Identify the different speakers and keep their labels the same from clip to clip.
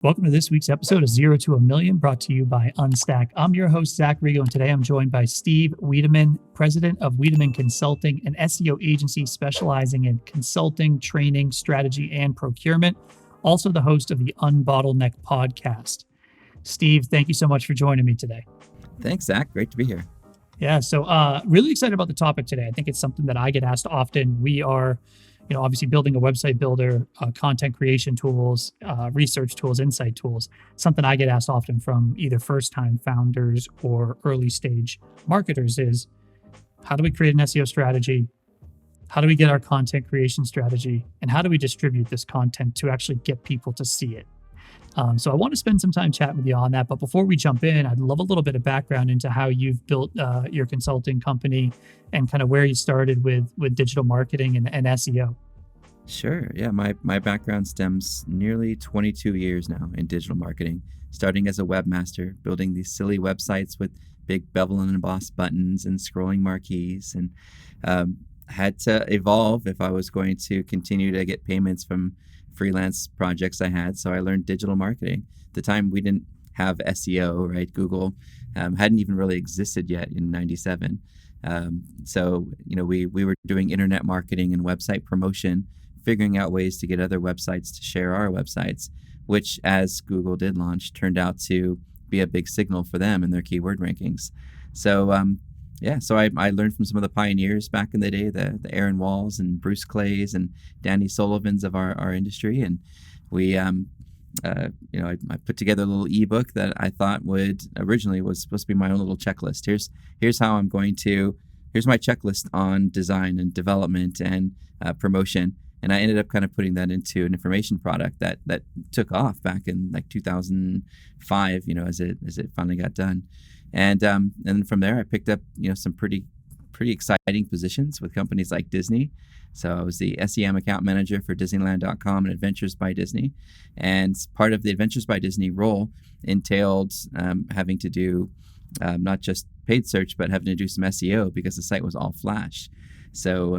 Speaker 1: Welcome to this week's episode of Zero to a Million, brought to you by Unstack. I'm your host, Zach Rego, and today I'm joined by Steve Wiideman, president of Wiideman Consulting, an SEO agency specializing in consulting, training, strategy, and procurement. Also the host of the Unbottleneck podcast. Steve, thank you so much for joining me today.
Speaker 2: Thanks, Zach. Great to be here.
Speaker 1: Yeah, so really excited about the topic today. I think it's something that I get asked often. We are obviously building a website builder, content creation tools, research tools, insight tools. Something I get asked often from either first-time founders or early-stage marketers is, how do we create an SEO strategy? How do we get our content creation strategy? And how do we distribute this content to actually get people to see it? So I want to spend some time chatting with you on that. But before we jump in, I'd love a little bit of background into how you've built your consulting company and kind of where you started with digital marketing and SEO.
Speaker 2: Sure. Yeah. My background stems nearly 22 years now in digital marketing, starting as a webmaster, building these silly websites with big bevel and embossed buttons and scrolling marquees, and had to evolve if I was going to continue to get payments from freelance projects I had. So I learned digital marketing. At the time, we didn't have SEO, right? Google hadn't even really existed yet in 97. So we were doing internet marketing and website promotion, figuring out ways to get other websites to share our websites, which, as Google did launch, turned out to be a big signal for them in their keyword rankings. So so I learned from some of the pioneers back in the day, the Aaron Walls and Bruce Clays and Danny Sullivans of our industry. And we, I put together a little ebook that I thought originally was supposed to be my own little checklist. Here's my checklist on design and development and promotion. And I ended up kind of putting that into an information product that took off back in like 2005, as it finally got done. And then from there, I picked up, some pretty exciting positions with companies like Disney. So I was the SEM account manager for Disneyland.com and Adventures by Disney. And part of the Adventures by Disney role entailed having to do not just paid search, but having to do some SEO because the site was all Flash. So,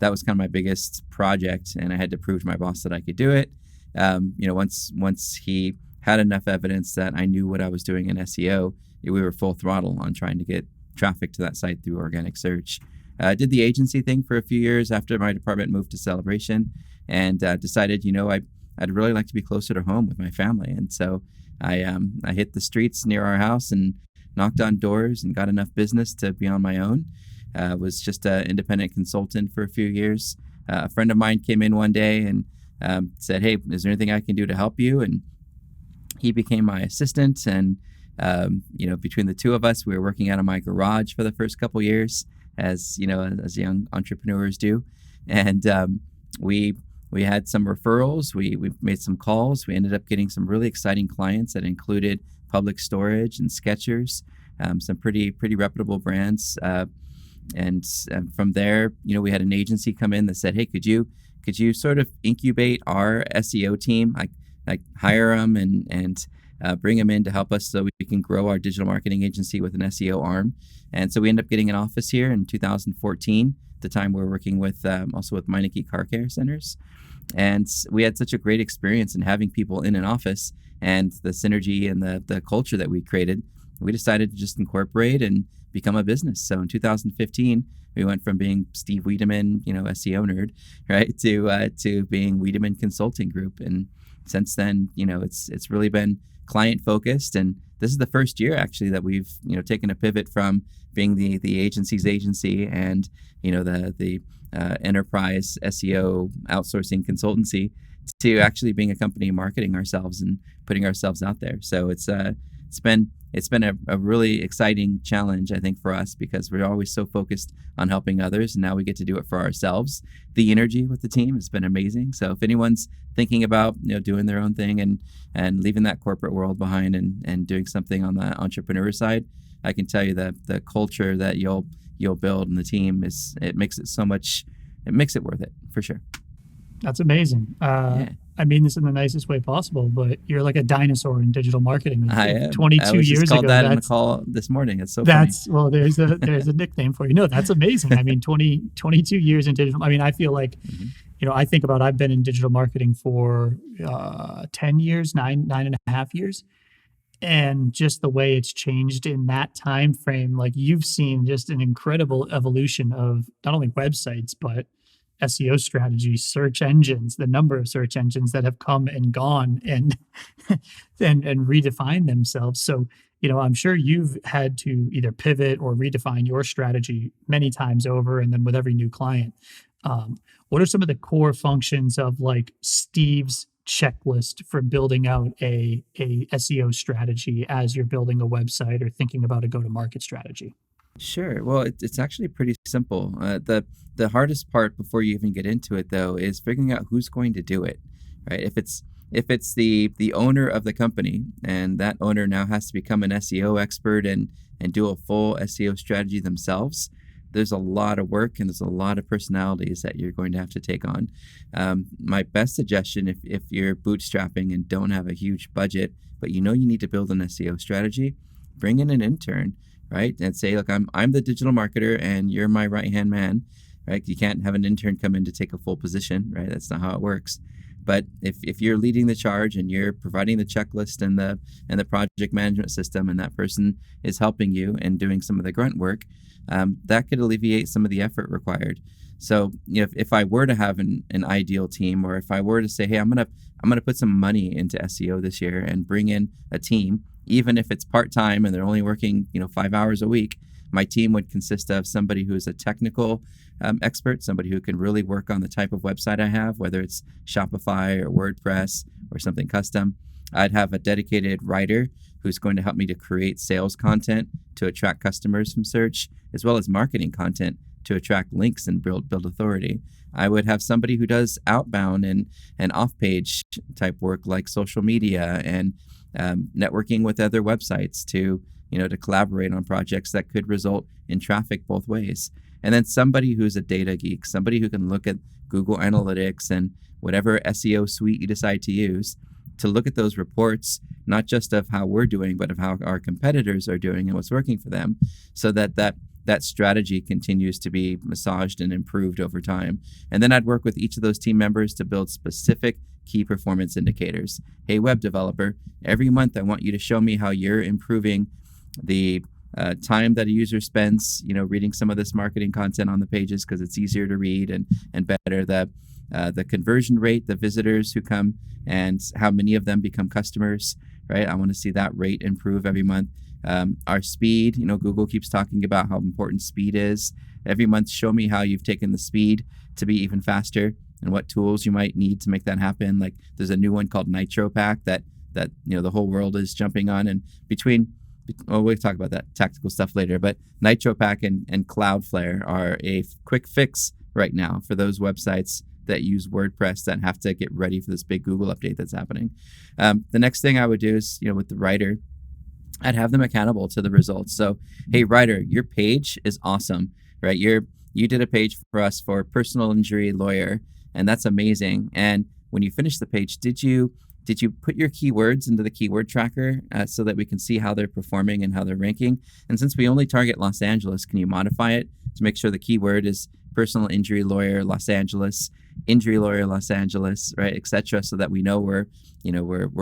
Speaker 2: that was kind of my biggest project, and I had to prove to my boss that I could do it. Once he had enough evidence that I knew what I was doing in SEO, we were full throttle on trying to get traffic to that site through organic search. I did the agency thing for a few years after my department moved to Celebration, and decided, I'd really like to be closer to home with my family. And so I hit the streets near our house and knocked on doors and got enough business to be on my own. Was just an independent consultant for a few years. A friend of mine came in one day and said, "Hey, is there anything I can do to help you?" And he became my assistant. And between the two of us, we were working out of my garage for the first couple years, as young entrepreneurs do. And we had some referrals. We made some calls. We ended up getting some really exciting clients that included Public Storage and Skechers, some pretty reputable brands. And from there, we had an agency come in that said, "Hey, could you sort of incubate our SEO team, like hire them and bring them in to help us so we can grow our digital marketing agency with an SEO arm?" And so we ended up getting an office here in 2014. At the time, we were working with also with Meineke Car Care Centers. And we had such a great experience in having people in an office, and the synergy and the culture that we created. We decided to just incorporate and become a business. So in 2015, we went from being Steve Wiideman, SEO nerd, right, to being Wiideman Consulting Group. And since then, it's really been client focused. And this is the first year actually that we've taken a pivot from being the agency's agency and the enterprise SEO outsourcing consultancy to actually being a company marketing ourselves and putting ourselves out there. So it's been a really exciting challenge, I think, for us, because we're always so focused on helping others, and now we get to do it for ourselves. The energy with the team has been amazing. So if anyone's thinking about doing their own thing and leaving that corporate world behind and doing something on the entrepreneur side, I can tell you that the culture that you'll build in the team makes it worth it for sure.
Speaker 1: That's amazing.
Speaker 2: Yeah.
Speaker 1: I mean this in the nicest way possible, but you're like a dinosaur in digital marketing.
Speaker 2: I am.
Speaker 1: 22
Speaker 2: I was
Speaker 1: years
Speaker 2: just called
Speaker 1: ago.
Speaker 2: that in the call this morning. It's so funny.
Speaker 1: Well, there's a nickname for you. No, that's amazing. I mean, 22 years in digital. I mean, I feel like I think about I've been in digital marketing for 10 years, nine and a half years. And just the way it's changed in that time frame, like you've seen just an incredible evolution of not only websites, but SEO strategies, search engines, the number of search engines that have come and gone and and redefined themselves. So, I'm sure you've had to either pivot or redefine your strategy many times over, and then with every new client. What are some of the core functions of like Steve's checklist for building out a SEO strategy as you're building a website or thinking about a go-to-market strategy?
Speaker 2: Sure. Well, it's actually pretty simple. The hardest part before you even get into it, though, is figuring out who's going to do it, right? If it's the owner of the company, and that owner now has to become an SEO expert and do a full SEO strategy themselves, there's a lot of work and there's a lot of personalities that you're going to have to take on. My best suggestion, if you're bootstrapping and don't have a huge budget, but you need to build an SEO strategy, bring in an intern, right? And say, look, I'm the digital marketer and you're my right-hand man, right? You can't have an intern come in to take a full position, right? That's not how it works. But if you're leading the charge and you're providing the checklist and the project management system, and that person is helping you and doing some of the grunt work, that could alleviate some of the effort required. So if I were to have an ideal team, or if I were to say, hey, I'm gonna put some money into SEO this year and bring in a team, even if it's part-time and they're only working 5 hours a week, my team would consist of somebody who is a technical expert, somebody who can really work on the type of website I have, whether it's Shopify or WordPress or something custom. I'd have a dedicated writer who's going to help me to create sales content to attract customers from search, as well as marketing content to attract links and build authority. I would have somebody who does outbound and off-page type work like social media and networking with other websites to collaborate on projects that could result in traffic both ways. And then somebody who's a data geek, somebody who can look at Google Analytics and whatever SEO suite you decide to use to look at those reports, not just of how we're doing, but of how our competitors are doing and what's working for them, so that strategy continues to be massaged and improved over time. And then I'd work with each of those team members to build specific key performance indicators. Hey, web developer, every month I want you to show me how you're improving the time that a user spends, reading some of this marketing content on the pages because it's easier to read and better. The conversion rate, the visitors who come and how many of them become customers, right? I want to see that rate improve every month. Our speed, Google keeps talking about how important speed is. Every month, show me how you've taken the speed to be even faster and what tools you might need to make that happen. Like there's a new one called Nitro Pack that the whole world is jumping on, and we'll talk about that tactical stuff later, but Nitro Pack and Cloudflare are a quick fix right now for those websites that use WordPress that have to get ready for this big Google update that's happening. The next thing I would do is, with the writer, I'd have them accountable to the results. So, hey, writer, your page is awesome, right? You did a page for us for personal injury lawyer, and that's amazing. And when you finish the page, did you put your keywords into the keyword tracker so that we can see how they're performing and how they're ranking? And since we only target Los Angeles, can you modify it to make sure the keyword is personal injury lawyer Los Angeles, injury lawyer Los Angeles, right, etc., so that we know we're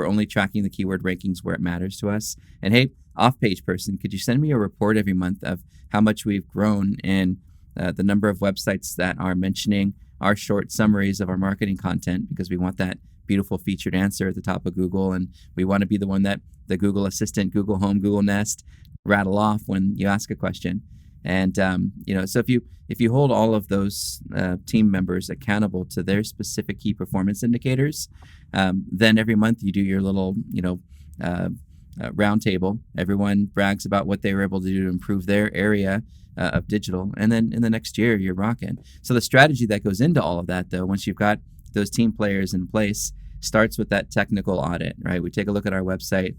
Speaker 2: only tracking the keyword rankings where it matters to us. And hey, off-page person, could you send me a report every month of how much we've grown in the number of websites that are mentioning our short summaries of our marketing content, because we want that beautiful featured answer at the top of Google, and we want to be the one that the Google Assistant, Google Home, Google Nest rattle off when you ask a question. And so if you hold all of those team members accountable to their specific key performance indicators, then every month you do your little round table. Everyone brags about what they were able to do to improve their area of digital, and then in the next year you're rocking. So the strategy that goes into all of that, though, once you've got those team players in place, starts with that technical audit, right? We take a look at our website,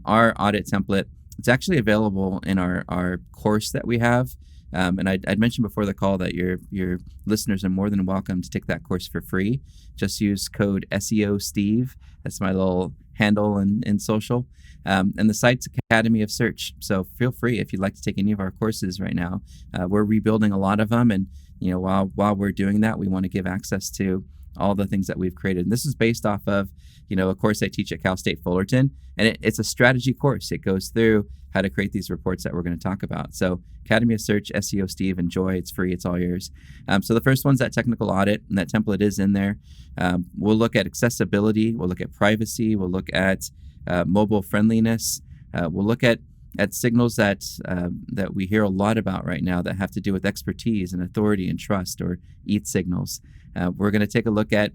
Speaker 2: our audit template. It's actually available in our course that we have. And I'd mentioned before the call that your listeners are more than welcome to take that course for free. Just use code SEO Steve. That's my little handle in social. And the site's Academy of Search. So feel free if you'd like to take any of our courses right now. We're rebuilding a lot of them, and while we're doing that, we want to give access to all the things that we've created. And this is based off of, a course I teach at Cal State Fullerton, and it's a strategy course. It goes through how to create these reports that we're going to talk about. So Academy of Search, SEO Steve, enjoy. It's free. It's all yours. So the first one's that technical audit, and that template is in there. We'll look at accessibility. We'll look at privacy. We'll look at mobile friendliness. We'll look at signals that we hear a lot about right now that have to do with expertise and authority and trust, or EAT signals. We're going to take a look at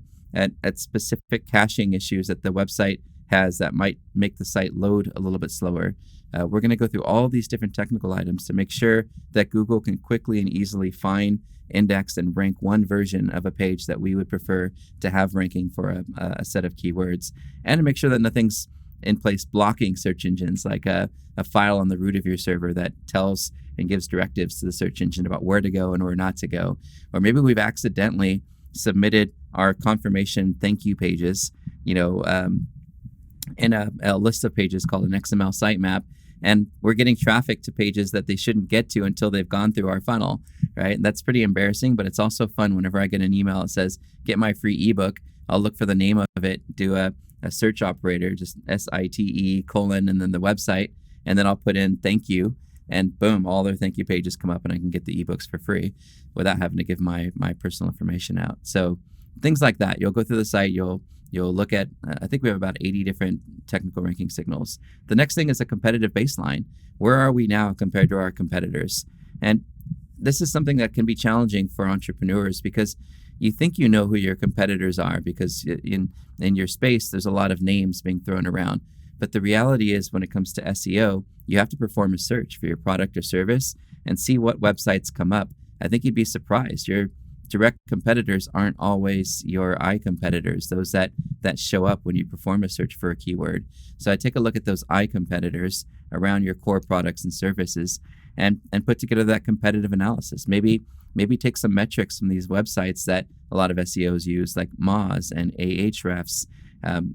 Speaker 2: specific caching issues that the website has that might make the site load a little bit slower. We're going to go through all these different technical items to make sure that Google can quickly and easily find, index, and rank one version of a page that we would prefer to have ranking for a set of keywords, and to make sure that nothing's in place blocking search engines, like a file on the root of your server that tells and gives directives to the search engine about where to go and where not to go. Or maybe we've accidentally submitted our confirmation thank you pages, in a list of pages called an XML sitemap, and we're getting traffic to pages that they shouldn't get to until they've gone through our funnel, right? And that's pretty embarrassing, but it's also fun whenever I get an email that says, get my free ebook. I'll look for the name of it, do a search operator, just SITE : and then the website, and then I'll put in thank you, and boom, all their thank you pages come up, and I can get the ebooks for free without having to give my personal information out. So things like that. You'll go through the site, you'll look at, I think we have about 80 different technical ranking signals. The next thing is a competitive baseline. Where are we now compared to our competitors? And this is something that can be challenging for entrepreneurs, because you think you know who your competitors are, because in your space, there's a lot of names being thrown around. But the reality is, when it comes to SEO, you have to perform a search for your product or service and see what websites come up. I think you'd be surprised. Your direct competitors aren't always your I competitors, those that show up when you perform a search for a keyword. So I take a look at those I competitors around your core products and services, and put together that competitive analysis. Maybe take some metrics from these websites that a lot of SEOs use, like Moz and Ahrefs.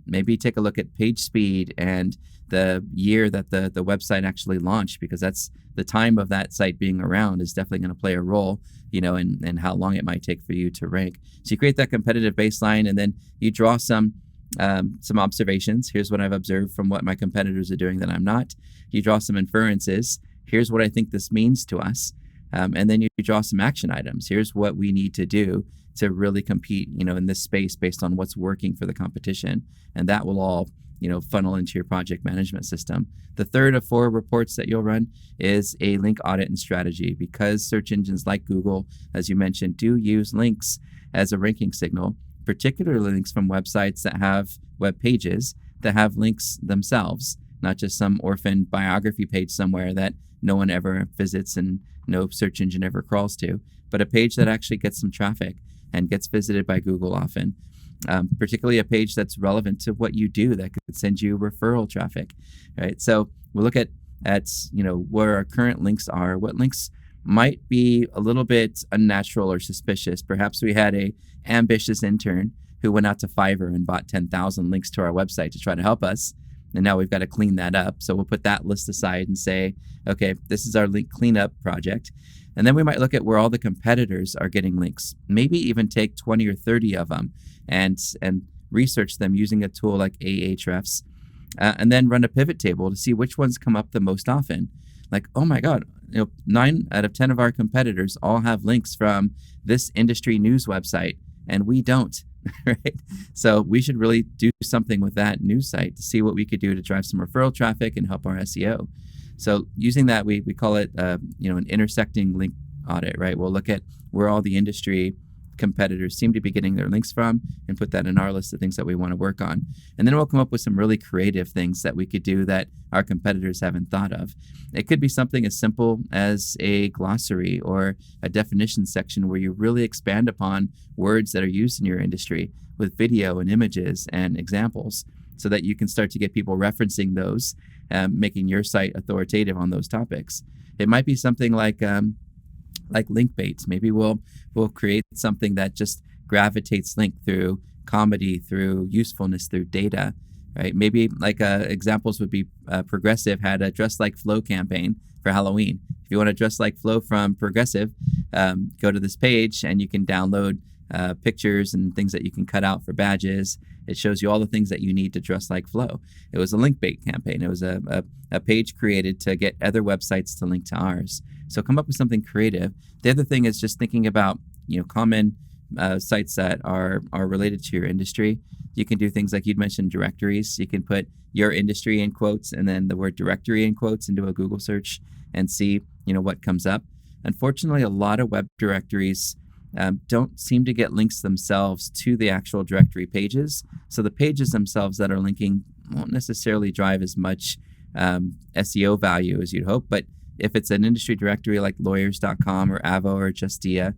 Speaker 2: Maybe take a look at page speed and the year that the website actually launched, because that's the time of that site being around is definitely going to play a role, in how long it might take for you to rank. So you create that competitive baseline, and then you draw some observations. Here's what I've observed from what my competitors are doing that I'm not. You draw some inferences. Here's what I think this means to us. And then you draw some action items. Here's what we need to do to really compete, in this space based on what's working for the competition. And that will all, funnel into your project management system. The third of 4 reports that you'll run is a link audit and strategy, because search engines like Google, as you mentioned, do use links as a ranking signal, particularly links from websites that have web pages that have links themselves, not just some orphan biography page somewhere that no one ever visits and no search engine ever crawls to, but a page that actually gets some traffic and gets visited by Google often. Particularly a page that's relevant to what you do that could send you referral traffic, right? So we'll look at where our current links are, what links might be a little bit unnatural or suspicious. Perhaps we had a ambitious intern who went out to Fiverr and bought 10,000 links to our website to try to help us. And now we've got to clean that up. So we'll put that list aside and say, okay, this is our link cleanup project. And then we might look at where all the competitors are getting links, maybe even take 20 or 30 of them and research them using a tool like Ahrefs, and then run a pivot table to see which ones come up the most often. Like, oh my God, 9 out of 10 of our competitors all have links from this industry news website, and we don't. Right? So we should really do something with that news site to see what we could do to drive some referral traffic and help our SEO. So using that, we call it an intersecting link audit, right? We'll look at where all the industry competitors seem to be getting their links from and put that in our list of things that we want to work on. And then we'll come up with some really creative things that we could do that our competitors haven't thought of. It could be something as simple as a glossary or a definition section where you really expand upon words that are used in your industry with video and images and examples, so that you can start to get people referencing those, making your site authoritative on those topics. It might be something like link baits. Maybe we'll create something that just gravitates link through comedy, through usefulness, through data, right? Maybe examples would be Progressive had a Dress Like Flo campaign for Halloween. If you want to dress like Flo from Progressive, go to this page and you can download pictures and things that you can cut out for badges. It shows you all the things that you need to dress like Flow. It was a link bait campaign. It was a page created to get other websites to link to ours. So come up with something creative. The other thing is just thinking about common sites that are related to your industry. You can do things like you'd mentioned directories. You can put your industry in quotes and then the word directory in quotes into a Google search and see what comes up. Unfortunately, a lot of web directories don't seem to get links themselves to the actual directory pages. So the pages themselves that are linking won't necessarily drive as much SEO value as you'd hope. But if it's an industry directory like lawyers.com or Avo or Justia,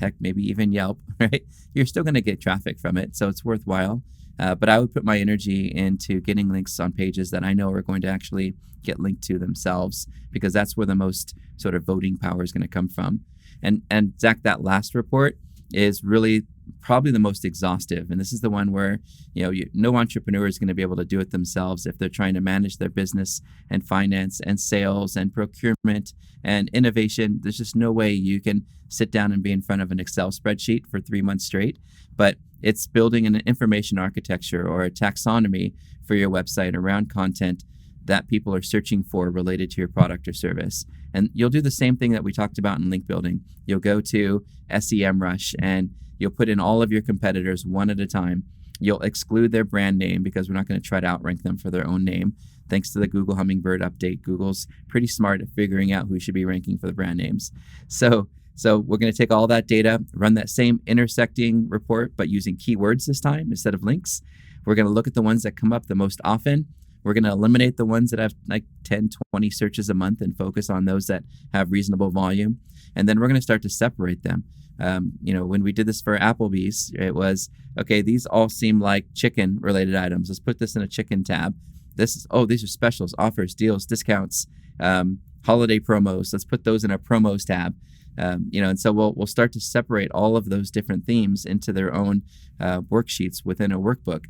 Speaker 2: heck, maybe even Yelp, right? You're still going to get traffic from it. So it's worthwhile. But I would put my energy into getting links on pages that I know are going to actually get linked to themselves, because that's where the most sort of voting power is going to come from. And Zach, that last report is really probably the most exhaustive. And this is the one where, no entrepreneur is going to be able to do it themselves if they're trying to manage their business and finance and sales and procurement and innovation. There's just no way you can sit down and be in front of an Excel spreadsheet for 3 months straight. But it's building an information architecture or a taxonomy for your website around content that people are searching for related to your product or service. And you'll do the same thing that we talked about in link building. You'll go to SEMrush and you'll put in all of your competitors one at a time. You'll exclude their brand name because we're not going to try to outrank them for their own name. Thanks to the Google Hummingbird update, Google's pretty smart at figuring out who should be ranking for the brand names. So we're going to take all that data, run that same intersecting report, but using keywords this time instead of links. We're going to look at the ones that come up the most often. We're going to eliminate the ones that have like 10, 20 searches a month and focus on those that have reasonable volume. And then we're going to start to separate them. When we did this for Applebee's, it was, okay, these all seem like chicken related items. Let's put this in a chicken tab. These are specials, offers, deals, discounts, holiday promos. Let's put those in a promos tab. And so we'll start to separate all of those different themes into their own worksheets within a workbook.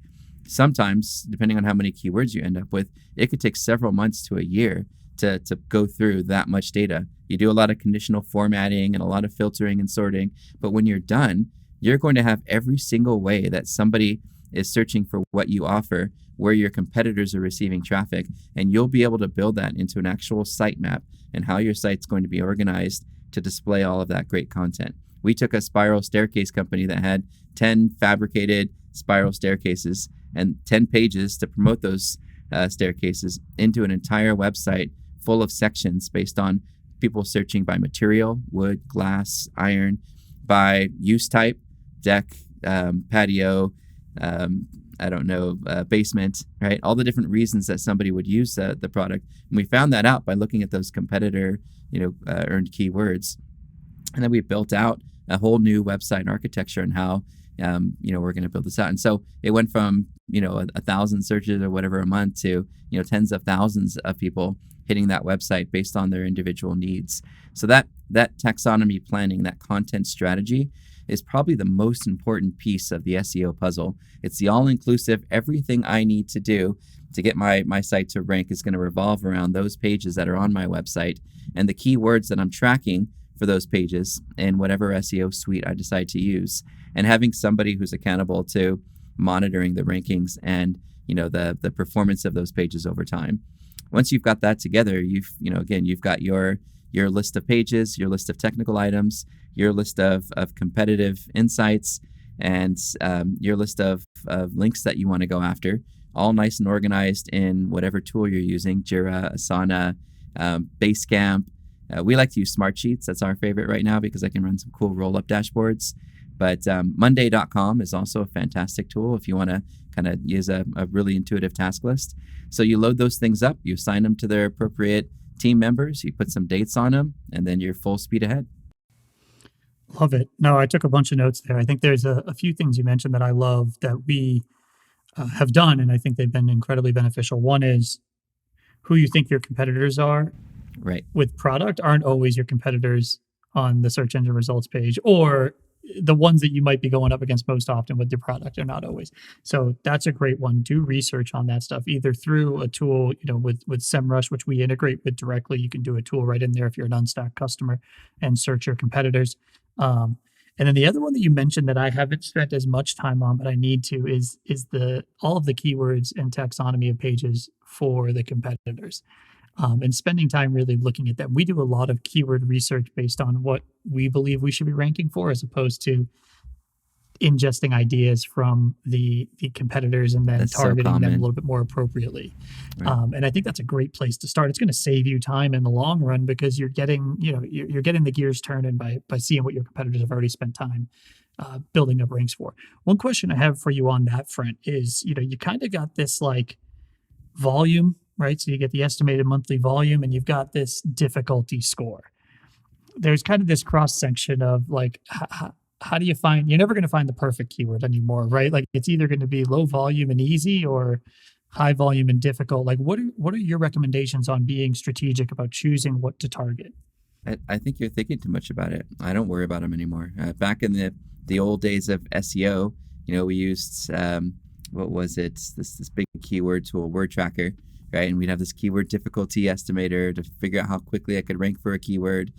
Speaker 2: Sometimes, depending on how many keywords you end up with, it could take several months to a year to go through that much data. You do a lot of conditional formatting and a lot of filtering and sorting, but when you're done, you're going to have every single way that somebody is searching for what you offer, where your competitors are receiving traffic, and you'll be able to build that into an actual sitemap and how your site's going to be organized to display all of that great content. We took a spiral staircase company that had 10 fabricated spiral staircases and 10 pages to promote those staircases into an entire website full of sections based on people searching by material, wood, glass, iron, by use type, deck, patio, basement, right? All the different reasons that somebody would use the product. And we found that out by looking at those competitor, earned keywords. And then we built out a whole new website architecture and how, we're going to build this out. And so it went from, 1,000 searches or whatever a month to, tens of thousands of people hitting that website based on their individual needs. So that taxonomy planning, that content strategy is probably the most important piece of the SEO puzzle. It's the all-inclusive, everything I need to do to get my site to rank is going to revolve around those pages that are on my website and the keywords that I'm tracking for those pages in whatever SEO suite I decide to use, and having somebody who's accountable to monitoring the rankings and the performance of those pages over time. Once you've got that together, you've got your list of pages, your list of technical items, your list of competitive insights, and your list of links that you want to go after, all nice and organized in whatever tool you're using, Jira, Asana, Basecamp. We like to use Smartsheets. That's our favorite right now because I can run some cool roll-up dashboards. But Monday.com is also a fantastic tool if you want to kind of use a really intuitive task list. So you load those things up, you assign them to their appropriate team members, you put some dates on them, and then you're full speed ahead.
Speaker 1: Love it. No, I took a bunch of notes there. I think there's a few things you mentioned that I love that we have done, and I think they've been incredibly beneficial. One is who you think your competitors are.
Speaker 2: Right.
Speaker 1: With product aren't always your competitors on the search engine results page, or the ones that you might be going up against most often with your product are not always. So that's a great one. Do research on that stuff, either through a tool, with SEMrush, which we integrate with directly. You can do a tool right in there if you're an Unstack customer and search your competitors. And then the other one that you mentioned that I haven't spent as much time on, but I need to, is the all of the keywords and taxonomy of pages for the competitors. And spending time really looking at them. We do a lot of keyword research based on what we believe we should be ranking for, as opposed to ingesting ideas from the competitors and then
Speaker 2: That's so
Speaker 1: targeting them a
Speaker 2: common.
Speaker 1: little bit more appropriately.
Speaker 2: Right.
Speaker 1: And I think that's a great place to start. It's going to save you time in the long run, because you're getting, you're getting the gears turning by seeing what your competitors have already spent time building up ranks for. One question I have for you on that front is, you kind of got this like volume, right? So you get the estimated monthly volume and you've got this difficulty score. There's kind of this cross section of like, how do you find, you're never going to find the perfect keyword anymore, right? Like it's either going to be low volume and easy or high volume and difficult. Like what are your recommendations on being strategic about choosing what to target?
Speaker 2: I think you're thinking too much about it. I don't worry about them anymore. Back in the old days of SEO, we used, what was it? This big keyword tool, word tracker, right? And we'd have this keyword difficulty estimator to figure out how quickly I could rank for a keyword.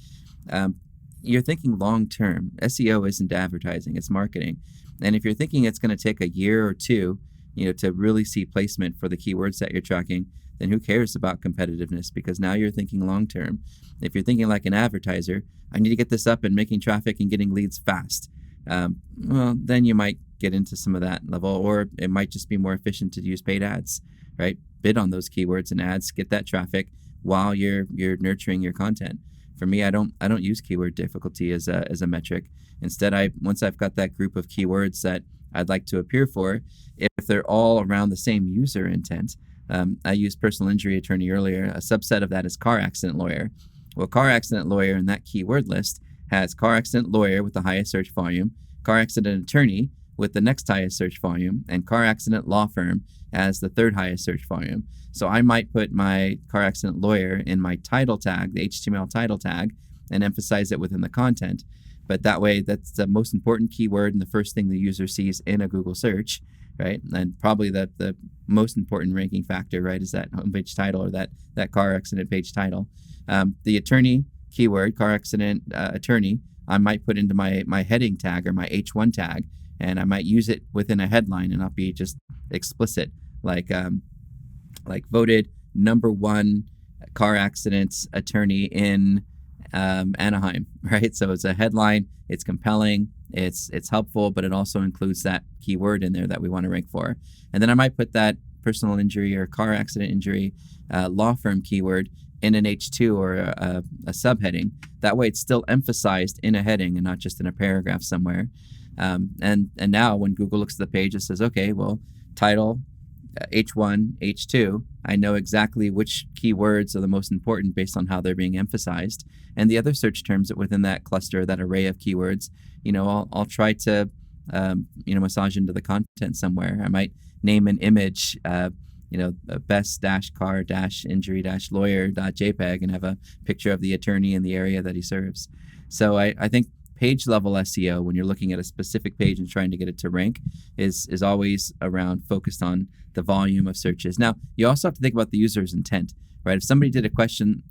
Speaker 2: You're thinking long term. SEO isn't advertising, it's marketing. And if you're thinking it's going to take a year or two, to really see placement for the keywords that you're tracking, then who cares about competitiveness? Because now you're thinking long term. If you're thinking like an advertiser, I need to get this up and making traffic and getting leads fast. Well, then you might get into some of that level, or it might just be more efficient to use paid ads, right? Bid on those keywords and ads, get that traffic while you're nurturing your content. For me, I don't use keyword difficulty as a metric. Instead, once I've got that group of keywords that I'd like to appear for, if they're all around the same user intent, I used personal injury attorney earlier. A subset of that is car accident lawyer. Well, car accident lawyer in that keyword list has car accident lawyer with the highest search volume, car accident attorney with the next highest search volume, and car accident law firm as the third highest search volume. So I might put my car accident lawyer in my title tag, the HTML title tag, and emphasize it within the content. But that way, that's the most important keyword and the first thing the user sees in a Google search, right? And probably the most important ranking factor, right, is that homepage title or that car accident page title. The attorney keyword, car accident attorney, I might put into my heading tag or my H1 tag, and I might use it within a headline and not be just explicit, like voted number one car accident attorney in Anaheim, right? So it's a headline, it's compelling, it's helpful, but it also includes that keyword in there that we want to rank for. And then I might put that personal injury or car accident injury law firm keyword in an H2 or a subheading. That way it's still emphasized in a heading and not just in a paragraph somewhere. And now when Google looks at the page, it says, okay, well, title, H1, H2, I know exactly which keywords are the most important based on how they're being emphasized. And the other search terms that within that cluster, that array of keywords, I'll try to, massage into the content somewhere. I might name an image, best-car-injury-lawyer.jpg and have a picture of the attorney in the area that he serves. So I think page level SEO, when you're looking at a specific page and trying to get it to rank, is always around focused on the volume of searches. Now, you also have to think about the user's intent, right? If somebody did a question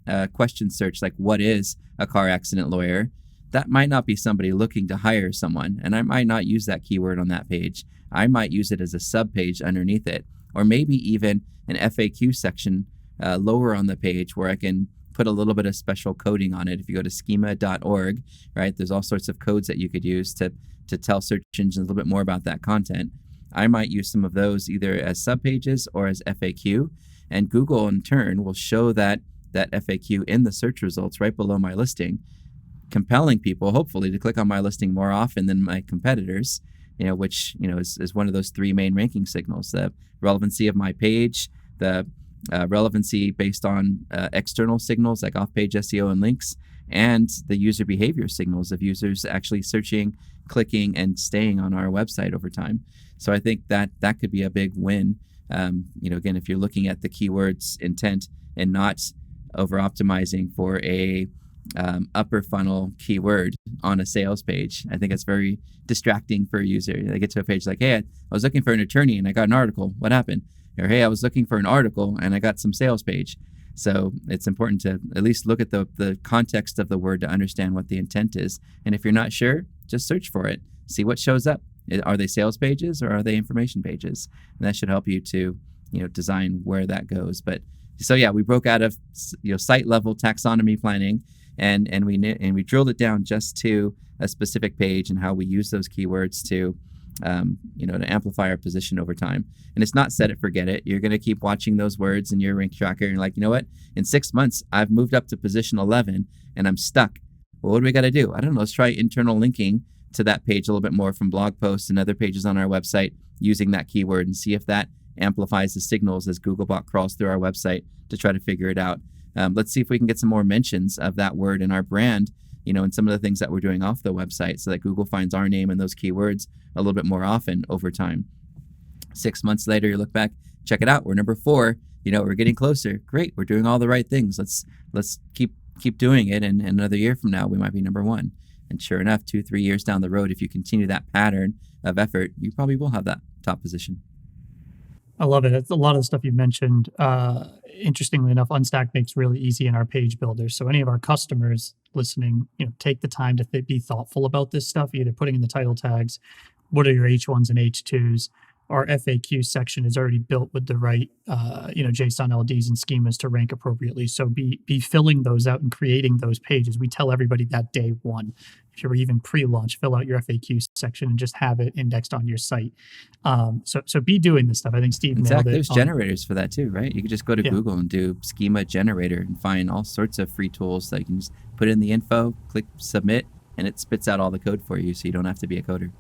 Speaker 2: search like, what is a car accident lawyer? That might not be somebody looking to hire someone, and I might not use that keyword on that page. I might use it as a sub page underneath it, or maybe even an FAQ section lower on the page where I can put a little bit of special coding on it. If you go to schema.org, right, there's all sorts of codes that you could use to tell search engines a little bit more about that content. I might use some of those either as subpages or as FAQ, and Google in turn will show that FAQ in the search results right below my listing, compelling people hopefully to click on my listing more often than my competitors, which is one of those three main ranking signals: the relevancy of my page, the relevancy based on external signals like off-page SEO and links, and the user behavior signals of users actually searching, clicking, and staying on our website over time. So I think that could be a big win. Again, if you're looking at the keywords intent and not over optimizing for a upper funnel keyword on a sales page. I think it's very distracting for a user. They get to a page like, hey, I was looking for an attorney and I got an article. What happened? Or, hey, I was looking for an article and I got some sales page. So it's important to at least look at the context of the word to understand what the intent is. And if you're not sure, just search for it. See what shows up. Are they sales pages or are they information pages? And that should help you to, design where that goes. But so yeah, we broke out of site level taxonomy planning and we drilled it down just to a specific page and how we use those keywords to to amplify our position over time. And it's not set it, forget it. You're going to keep watching those words in your rank tracker and you're like, you know what? In 6 months, I've moved up to position 11 and I'm stuck. Well, what do we got to do? I don't know. Let's try internal linking to that page a little bit more from blog posts and other pages on our website using that keyword and see if that amplifies the signals as Googlebot crawls through our website to try to figure it out. Let's see if we can get some more mentions of that word in our brand, and some of the things that we're doing off the website so that Google finds our name and those keywords a little bit more often over time. 6 months later, you look back, check it out. We're number 4. We're getting closer. Great. We're doing all the right things. Let's keep doing it. And another year from now, we might be number 1. And sure enough, 2-3 years down the road, if you continue that pattern of effort, you probably will have that top position.
Speaker 1: I love it. It's a lot of the stuff you mentioned. Interestingly enough, Unstack makes really easy in our page builders. So any of our customers listening, take the time to be thoughtful about this stuff, either putting in the title tags, what are your H1s and H2s. Our FAQ section is already built with the right, JSON LDs and schemas to rank appropriately. So be filling those out and creating those pages. We tell everybody that day one. If you're even pre-launch, fill out your FAQ section and just have it indexed on your site. So be doing this stuff. I think Steve nailed it.
Speaker 2: There's generators for that too, right? You can just go to Google and do schema generator and find all sorts of free tools that you can just put in the info, click submit, and it spits out all the code for you, so you don't have to be a coder.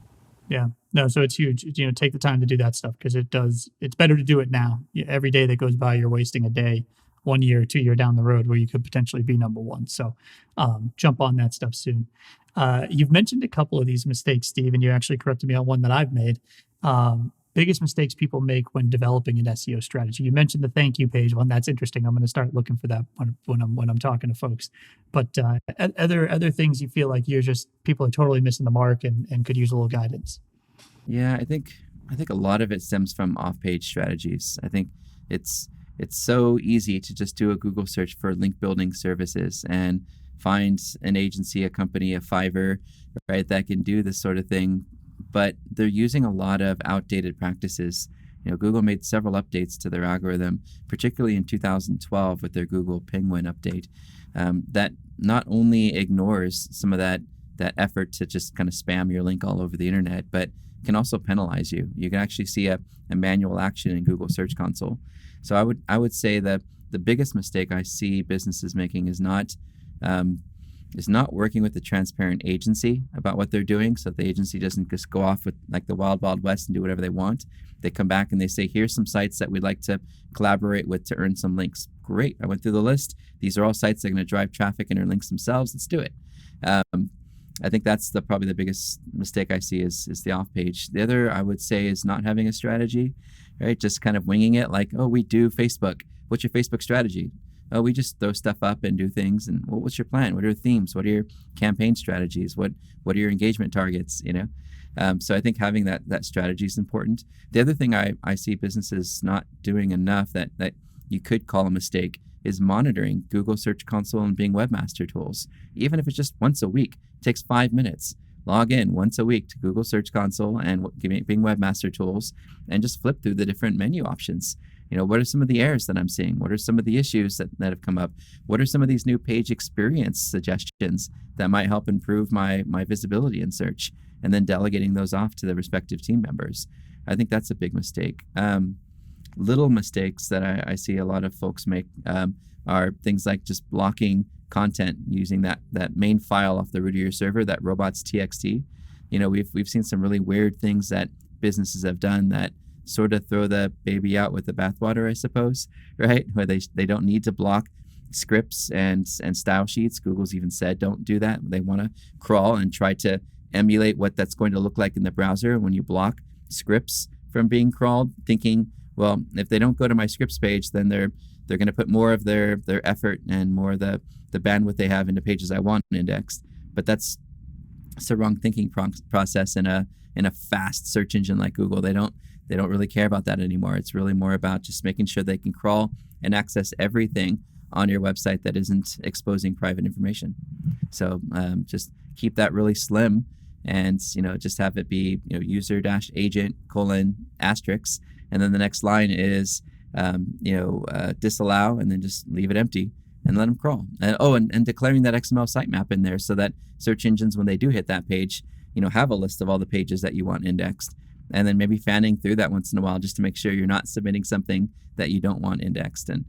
Speaker 1: Yeah, no, so it's huge. Take the time to do that stuff because it's better to do it now. Every day that goes by, you're wasting a day, 1 year, 2 year down the road where you could potentially be number 1. So jump on that stuff soon. You've mentioned a couple of these mistakes, Steve, and you actually corrected me on one that I've made. Biggest mistakes people make when developing an SEO strategy. You mentioned the thank you page one. That's interesting. I'm going to start looking for that when I'm talking to folks. But other things you feel like people are totally missing the mark and could use a little guidance.
Speaker 2: Yeah, I think a lot of it stems from off-page strategies. I think it's so easy to just do a Google search for link building services and find an agency, a company, a Fiverr, right, that can do this sort of thing. But they're using a lot of outdated practices. Google made several updates to their algorithm, particularly in 2012 with their Google Penguin update, that not only ignores some of that effort to just kind of spam your link all over the internet, but can also penalize you. You can actually see a manual action in Google Search Console. So I would say that the biggest mistake I see businesses making is not working with the transparent agency about what they're doing, so the agency doesn't just go off with like the wild west and do whatever they want. They come back and they say, here's some sites that we'd like to collaborate with to earn some links. Great, I went through the list. These are all sites that are going to drive traffic and earn links themselves. Let's do it. I think that's probably the biggest mistake I see is the off page. The other I would say is not having a strategy, right? Just kind of winging it like, oh, we do Facebook. What's your Facebook strategy? Oh, we just throw stuff up and do things. And what's your plan? What are your themes? What are your campaign strategies? What are your engagement targets? So I think having that strategy is important. The other thing I see businesses not doing enough that you could call a mistake is monitoring Google Search Console and Bing Webmaster Tools. Even if it's just once a week, it takes 5 minutes. Log in once a week to Google Search Console and Bing Webmaster Tools and just flip through the different menu options. What are some of the errors that I'm seeing? What are some of the issues that have come up? What are some of these new page experience suggestions that might help improve my visibility in search? And then delegating those off to the respective team members. I think that's a big mistake. Little mistakes that I see a lot of folks make are things like just blocking content using that main file off the root of your server, that robots.txt. We've seen some really weird things that businesses have done that sort of throw the baby out with the bathwater, I suppose, right? Where they don't need to block scripts and style sheets. Google's even said don't do that. They want to crawl and try to emulate what that's going to look like in the browser when you block scripts from being crawled, thinking, well, if they don't go to my scripts page, then they're going to put more of their effort and more of the bandwidth they have into pages I want indexed. But it's the wrong thinking process in a fast search engine like Google. They don't really care about that anymore. It's really more about just making sure they can crawl and access everything on your website that isn't exposing private information. So just keep that really slim, and just have it be user-agent : asterisk, and then the next line is disallow, and then just leave it empty and let them crawl. And declaring that XML sitemap in there, so that search engines, when they do hit that page, have a list of all the pages that you want indexed, and then maybe fanning through that once in a while just to make sure you're not submitting something that you don't want indexed. And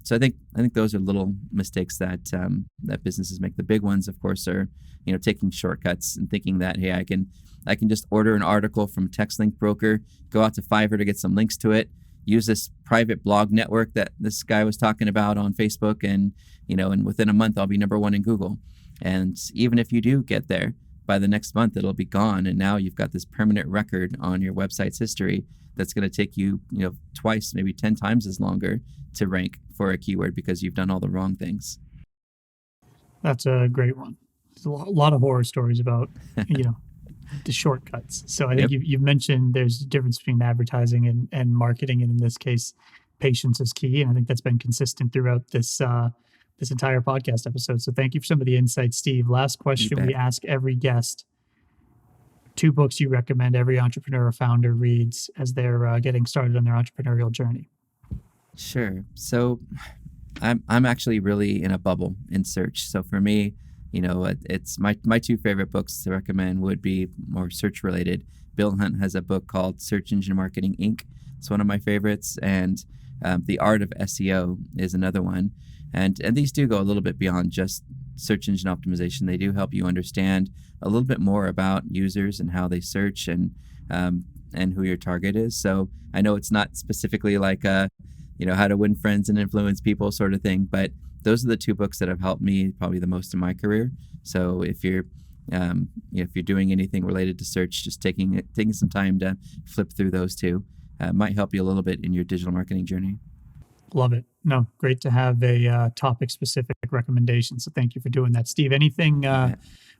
Speaker 2: so I think those are little mistakes that businesses make. The big ones, of course, are taking shortcuts and thinking that, hey, I can just order an article from TextLink Broker, go out to Fiverr to get some links to it, use this private blog network that this guy was talking about on Facebook, and within a month I'll be #1 in Google. And even if you do get there, by the next month it'll be gone, and now you've got this permanent record on your website's history that's going to take you twice, maybe 10 times as longer to rank for a keyword because you've done all the wrong things.
Speaker 1: That's a great one. There's a lot of horror stories about the shortcuts. So I think you've mentioned there's a difference between advertising and marketing, and in this case, patience is key. And I think that's been consistent throughout this entire podcast episode. So thank you for some of the insights, Steve. Last question we ask every guest: 2 books you recommend every entrepreneur or founder reads as they're getting started on their entrepreneurial journey.
Speaker 2: Sure. So I'm actually really in a bubble in search. So for me, it's my 2 favorite books to recommend would be more search related. Bill Hunt has a book called Search Engine Marketing Inc. It's one of my favorites, and The Art of SEO is another one. And these do go a little bit beyond just search engine optimization. They do help you understand a little bit more about users and how they search, and who your target is. So I know it's not specifically like how to win friends and influence people sort of thing, but those are the 2 books that have helped me probably the most in my career. So if you're doing anything related to search, just taking some time to flip through those 2 might help you a little bit in your digital marketing journey.
Speaker 1: Love it. No, great to have a topic-specific recommendation. So thank you for doing that, Steve. Anything?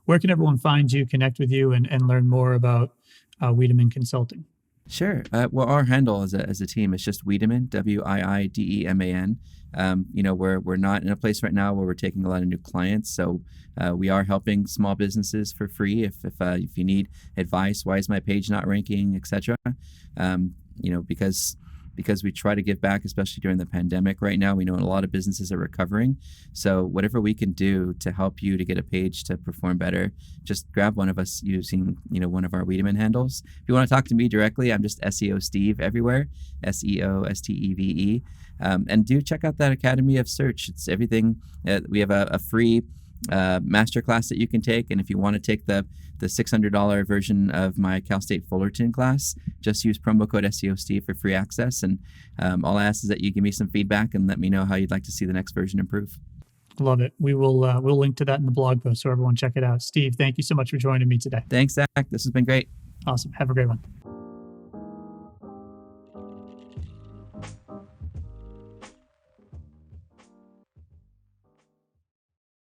Speaker 1: Where can everyone find you, connect with you, and learn more about Wiideman Consulting?
Speaker 2: Sure. Well, our handle as a team is just Wiideman, Wiideman. We're not in a place right now where we're taking a lot of new clients, so we are helping small businesses for free if you need advice. Why is my page not ranking, etc. Because we try to give back, especially during the pandemic right now. We know a lot of businesses are recovering. So whatever we can do to help you to get a page to perform better, just grab one of us using, one of our Wiideman handles. If you want to talk to me directly, I'm just SEO Steve everywhere, SEO STEVE. And do check out that Academy of Search. It's everything. We have a free masterclass that you can take, and if you want to take the $600 version of my Cal State Fullerton class, just use promo code SEO Steve for free access. And all I ask is that you give me some feedback and let me know how you'd like to see the next version improve.
Speaker 1: Love it. We'll link to that in the blog post, so everyone check it out. Steve, thank you so much for joining me today.
Speaker 2: Thanks, Zach. This has been great.
Speaker 1: Awesome. Have a great one.